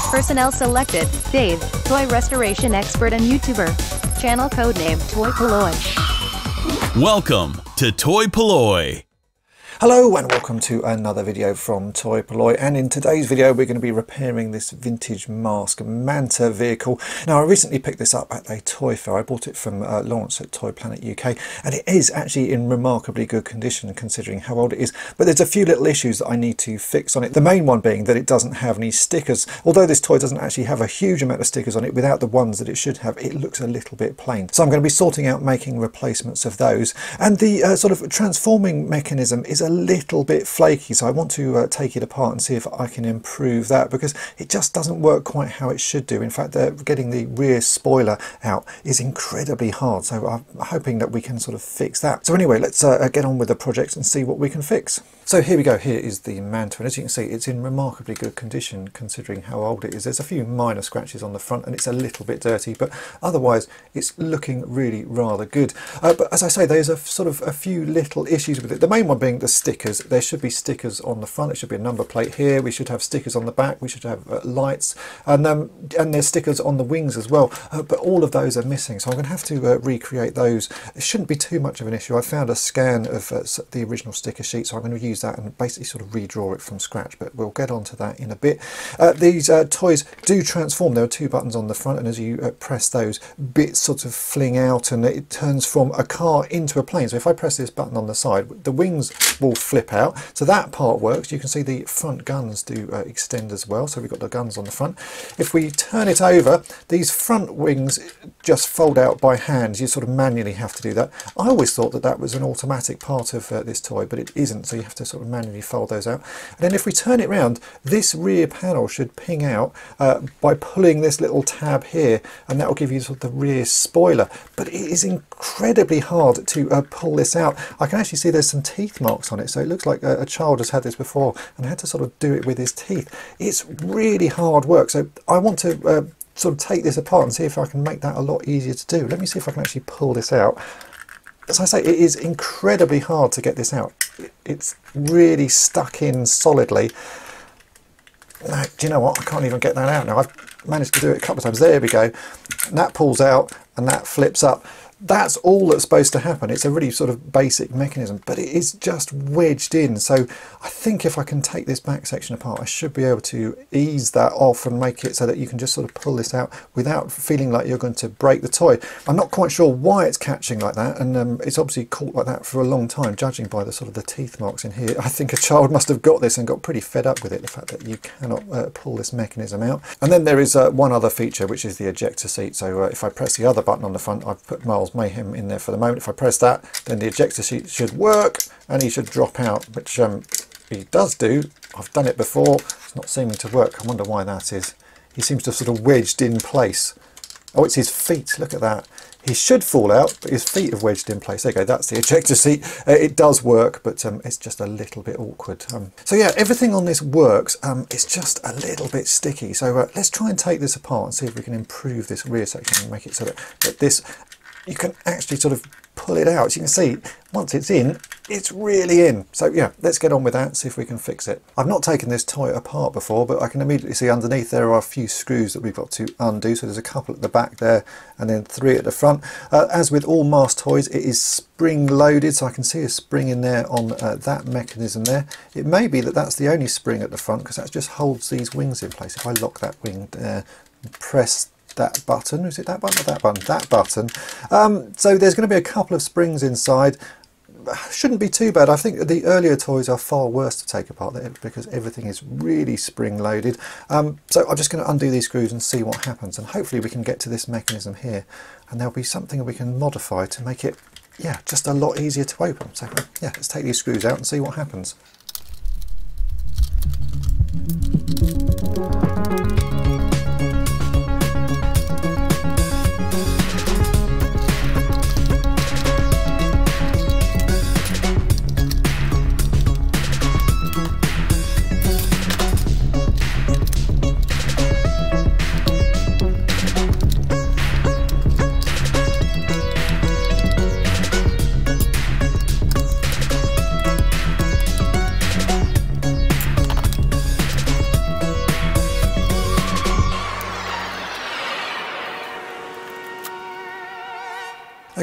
Personnel selected, Dave, toy restoration expert and YouTuber. Channel codename toy-polloi. Welcome to toy-polloi. Hello and welcome to another video from toy-polloi, and in today's video we're going to be repairing this vintage M.A.S.K Manta vehicle. Now I recently picked this up at a toy fair. I bought it from Lawrence at Toy Planet UK, and it is actually in remarkably good condition considering how old it is, but there's a few little issues that I need to fix on it. The main one being that it doesn't have any stickers. Although this toy doesn't actually have a huge amount of stickers on it, without the ones that it should have, it looks a little bit plain. So I'm going to be sorting out making replacements of those, and the sort of transforming mechanism is a little bit flaky, so I want to take it apart and see if I can improve that, because it just doesn't work quite how it should do. In fact, getting the rear spoiler out is incredibly hard, so I'm hoping that we can sort of fix that. So anyway, let's get on with the project and see what we can fix. So here we go. Here is the Manta, and as you can see, it's in remarkably good condition considering how old it is. There's a few minor scratches on the front and it's a little bit dirty, but otherwise it's looking really rather good. But as I say, there's a sort of a few little issues with it. The main one being the stickers. There should be stickers on the front. There should be a number plate here. We should have stickers on the back. We should have lights, and there's stickers on the wings as well. But all of those are missing, so I'm going to have to recreate those. It shouldn't be too much of an issue. I found a scan of the original sticker sheet, so I'm going to use that and basically sort of redraw it from scratch, but we'll get onto that in a bit. These toys do transform. There are two buttons on the front, and as you press those, bits sort of fling out and it turns from a car into a plane. So if I press this button on the side, the wings will flip out, so that part works. You can see the front guns do extend as well, so we've got the guns on the front. If we turn it over, these front wings just fold out by hand. You sort of manually have to do that. I always thought that that was an automatic part of this toy, but it isn't, so you have to sort of manually fold those out. And then if we turn it round, this rear panel should ping out by pulling this little tab here, and that will give you sort of the rear spoiler. But it is incredibly hard to pull this out. I can actually see there's some teeth marks on it, so it looks like a child has had this before and had to sort of do it with his teeth. It's really hard work, so I want to sort of take this apart and see if I can make that a lot easier to do. Let me see if I can actually pull this out. As I say, it is incredibly hard to get this out. It's really stuck in solidly. Now, do you know what? I can't even get that out now. I've managed to do it a couple of times. There we go. And that pulls out and that flips up. That's all that's supposed to happen. It's a really sort of basic mechanism, but it is just wedged in. So I think if I can take this back section apart, I should be able to ease that off and make it so that you can just sort of pull this out without feeling like you're going to break the toy. I'm not quite sure why it's catching like that, and it's obviously caught like that for a long time, judging by the sort of the teeth marks in here. I think a child must have got this and got pretty fed up with it, the fact that you cannot pull this mechanism out. And then there is one other feature, which is the ejector seat. So if I press the other button on the front, I've put Miles Mayhem in there for the moment. If I press that, then the ejector seat should work and he should drop out, which he does do. I've done it before. It's not seeming to work. I wonder why that is. He seems to have sort of wedged in place. Oh, it's his feet. Look at that. He should fall out, but his feet have wedged in place. There you go, that's the ejector seat. It does work, but it's just a little bit awkward. So yeah, everything on this works. It's just a little bit sticky. So let's try and take this apart and see if we can improve this rear section and make it so that this, you can actually sort of pull it out. As you can see, once it's in, it's really in. So yeah, let's get on with that and see if we can fix it. I've not taken this toy apart before, but I can immediately see underneath there are a few screws that we've got to undo. So there's a couple at the back there and then 3 at the front. As with all M.A.S.K toys, it is spring loaded, so I can see a spring in there on that mechanism there. It may be that that's the only spring at the front, because that just holds these wings in place. If I lock that wing there and press that button, is it that button or that button? That button. So there's going to be a couple of springs inside. Shouldn't be too bad. I think the earlier toys are far worse to take apart there because everything is really spring loaded. So I'm just going to undo these screws and see what happens, and hopefully we can get to this mechanism here and there'll be something we can modify to make it, yeah, just a lot easier to open. So yeah, let's take these screws out and see what happens.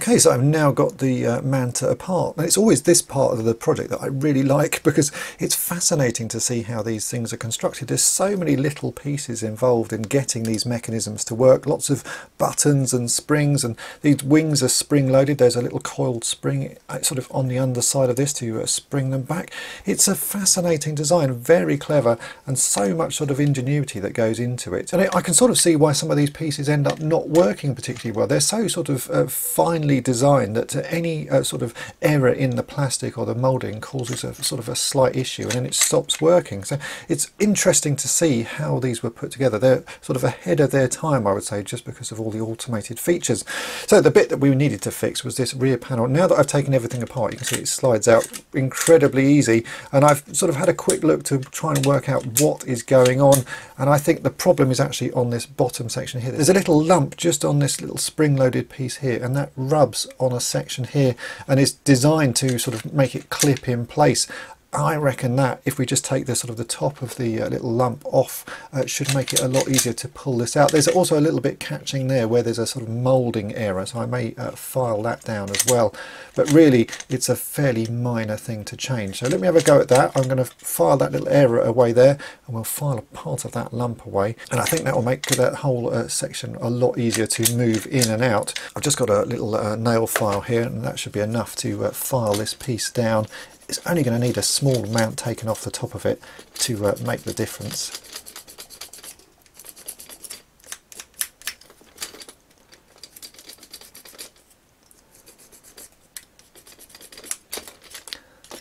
Okay, so I've now got the Manta apart, and it's always this part of the project that I really like because it's fascinating to see how these things are constructed. There's so many little pieces involved in getting these mechanisms to work, lots of buttons and springs, and these wings are spring loaded. There's a little coiled spring sort of on the underside of this to spring them back. It's a fascinating design, very clever, and so much sort of ingenuity that goes into it. And I can sort of see why some of these pieces end up not working particularly well. They're so sort of finely designed that any sort of error in the plastic or the moulding causes a sort of a slight issue, and then it stops working. So it's interesting to see how these were put together. They're sort of ahead of their time, I would say, just because of all the automated features. So the bit that we needed to fix was this rear panel. Now that I've taken everything apart, you can see it slides out incredibly easy, and I've sort of had a quick look to try and work out what is going on, and I think the problem is actually on this bottom section here. There's a little lump just on this little spring-loaded piece here, and that rubs on a section here and is designed to sort of make it clip in place. I reckon that if we just take the sort of the top of the little lump off, should make it a lot easier to pull this out. There's also a little bit catching there where there's a sort of moulding error, so I may file that down as well. But really, it's a fairly minor thing to change. So let me have a go at that. I'm going to file that little error away there, and we'll file a part of that lump away. And I think that will make that whole section a lot easier to move in and out. I've just got a little nail file here, and that should be enough to file this piece down. It's only going to need a small amount taken off the top of it to make the difference.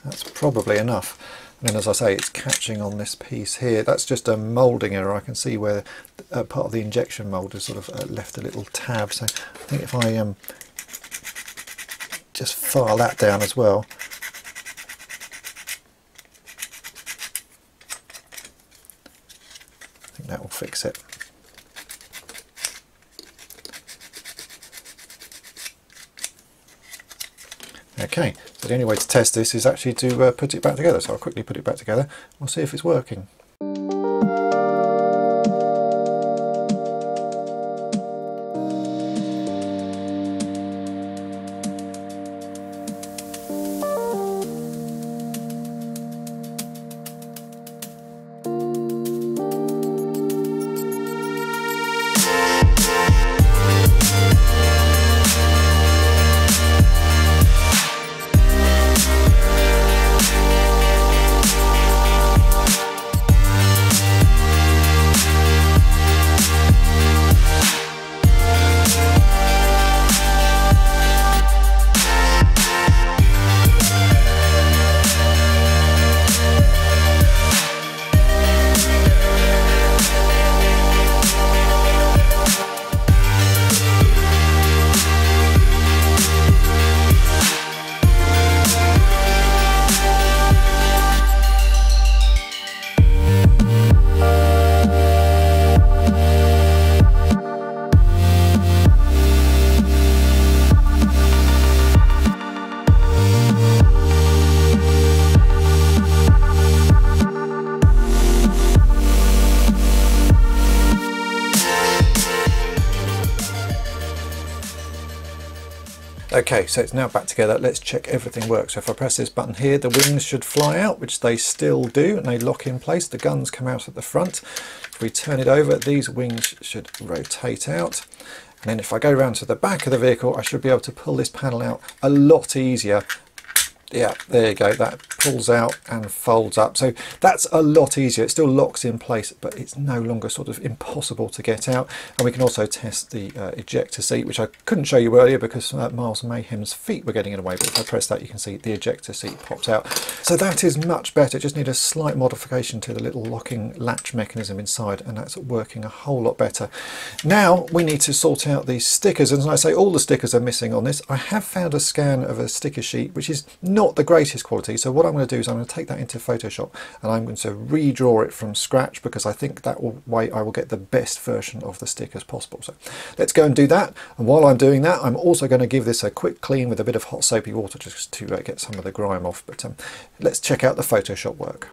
That's probably enough. And then, as I say, it's catching on this piece here. That's just a moulding error. I can see where part of the injection mould has sort of left a little tab. So I think if I just file that down as well, that will fix it. Okay, so the only way to test this is actually to put it back together. So I'll quickly put it back together. We'll see if it's working. Okay, so it's now back together. Let's check everything works. So if I press this button here, the wings should fly out, which they still do, and they lock in place. The guns come out at the front. If we turn it over, these wings should rotate out. And then if I go around to the back of the vehicle, I should be able to pull this panel out a lot easier. Yeah, there you go, that pulls out and folds up. So that's a lot easier. It still locks in place, but it's no longer sort of impossible to get out. And we can also test the ejector seat, which I couldn't show you earlier because Miles Mayhem's feet were getting in the way. But if I press that, you can see the ejector seat pops out. So that is much better. Just need a slight modification to the little locking latch mechanism inside, and that's working a whole lot better. Now we need to sort out these stickers. And as I say, all the stickers are missing on this. I have found a scan of a sticker sheet, which is not the greatest quality, so what I'm going to do is I'm going to take that into Photoshop and I'm going to redraw it from scratch, because I think that way I will get the best version of the stickers possible. So let's go and do that, and while I'm doing that, I'm also going to give this a quick clean with a bit of hot soapy water just to get some of the grime off. But let's check out the Photoshop work.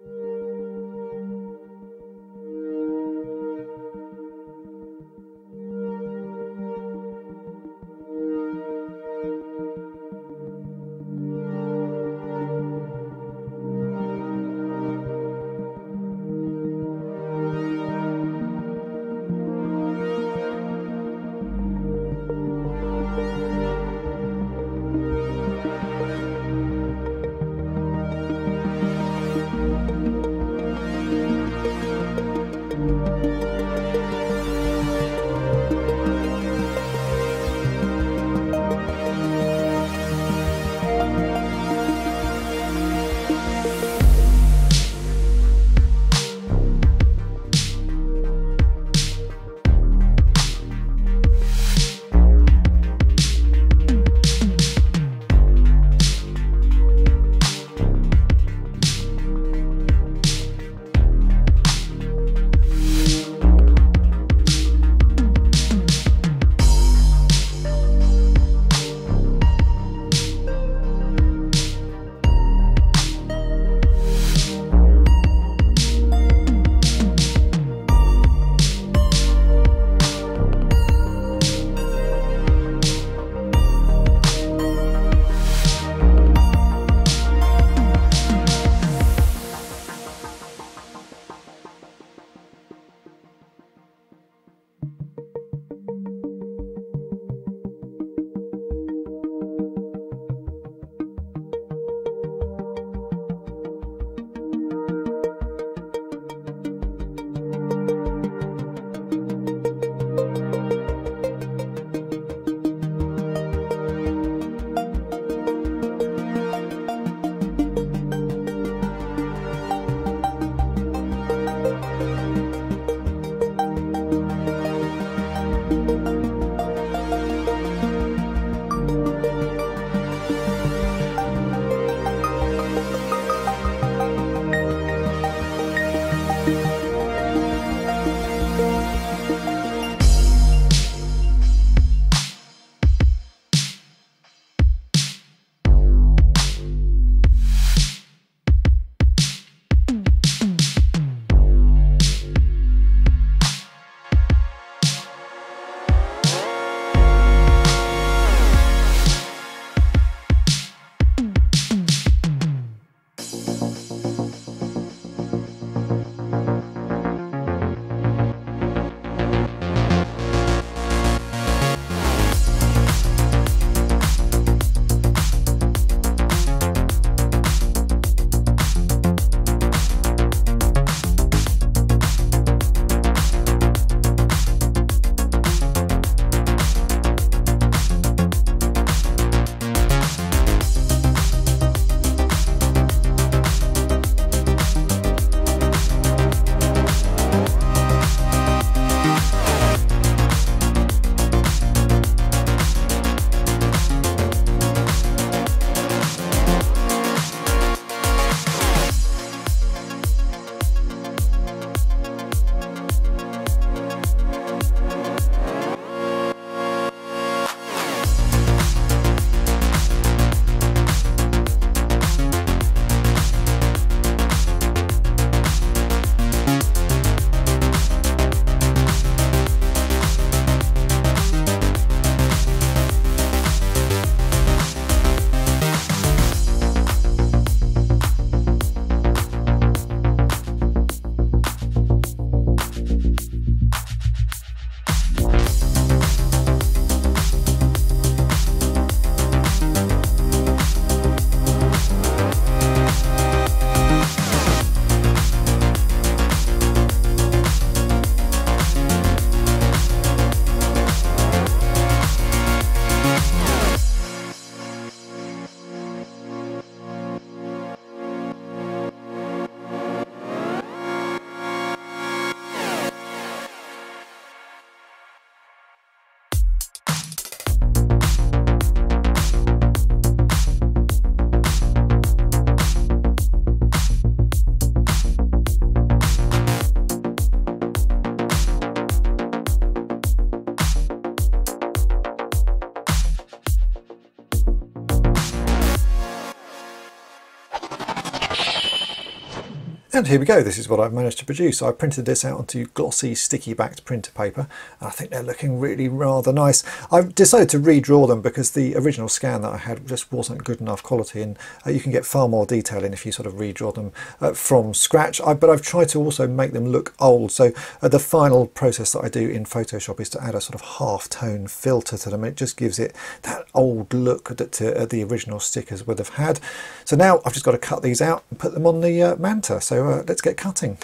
And here we go, this is what I've managed to produce. I printed this out onto glossy sticky backed printer paper, and I think they're looking really rather nice. I've decided to redraw them because the original scan that I had just wasn't good enough quality, and you can get far more detail in if you sort of redraw them from scratch. But I've tried to also make them look old, so the final process that I do in Photoshop is to add a sort of half-tone filter to them. It just gives it that old look that the original stickers would have had. So now I've just got to cut these out and put them on the Manta. So let's get cutting.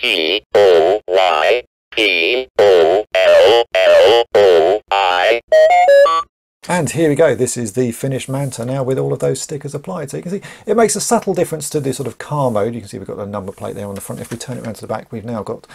P-O-Y, P-O-L-L-O-I. And here we go, this is the finished Manta now with all of those stickers applied. So you can see it makes a subtle difference to the sort of car mode. You can see we've got a number plate there on the front. If we turn it around to the back, we've now got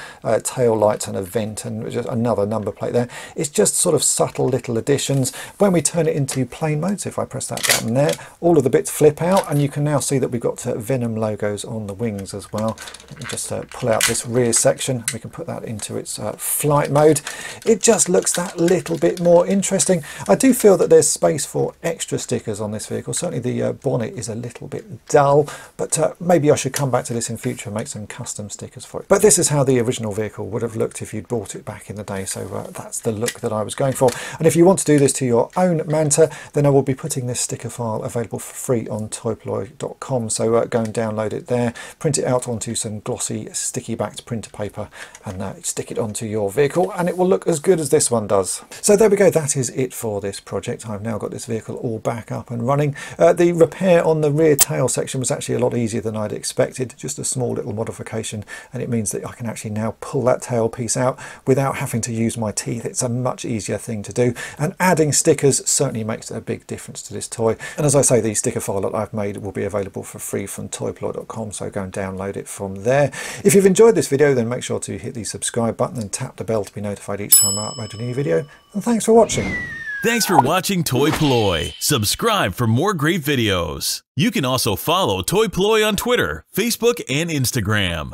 tail lights and a vent and just another number plate there. It's just sort of subtle little additions. When we turn it into plain mode, so if I press that button there, all of the bits flip out, and you can now see that we've got Venom logos on the wings as well. Let me just pull out this rear section. We can put that into its flight mode. It just looks that little bit more interesting. I do feel that there's space for extra stickers on this vehicle. Certainly the bonnet is a little bit dull, but maybe I should come back to this in future and make some custom stickers for it. But this is how the original vehicle would have looked if you'd bought it back in the day, so that's the look that I was going for. And if you want to do this to your own Manta, then I will be putting this sticker file available for free on toy-polloi.com, so go and download it there, print it out onto some glossy sticky backed printer paper and stick it onto your vehicle, and it will look as good as this one does. So there we go, that is it for this project. I've now got this vehicle all back up and running. The repair on the rear tail section was actually a lot easier than I'd expected, just a small little modification, and it means that I can actually now pull that tail piece out without having to use my teeth. It's a much easier thing to do, and adding stickers certainly makes a big difference to this toy. And as I say, the sticker file that I've made will be available for free from toy-polloi.com, so go and download it from there. If you've enjoyed this video, then make sure to hit the subscribe button and tap the bell to be notified each time I upload a new video, and thanks for watching. Thanks for watching Toy Polloi. Subscribe for more great videos. You can also follow Toy Polloi on Twitter, Facebook, and Instagram.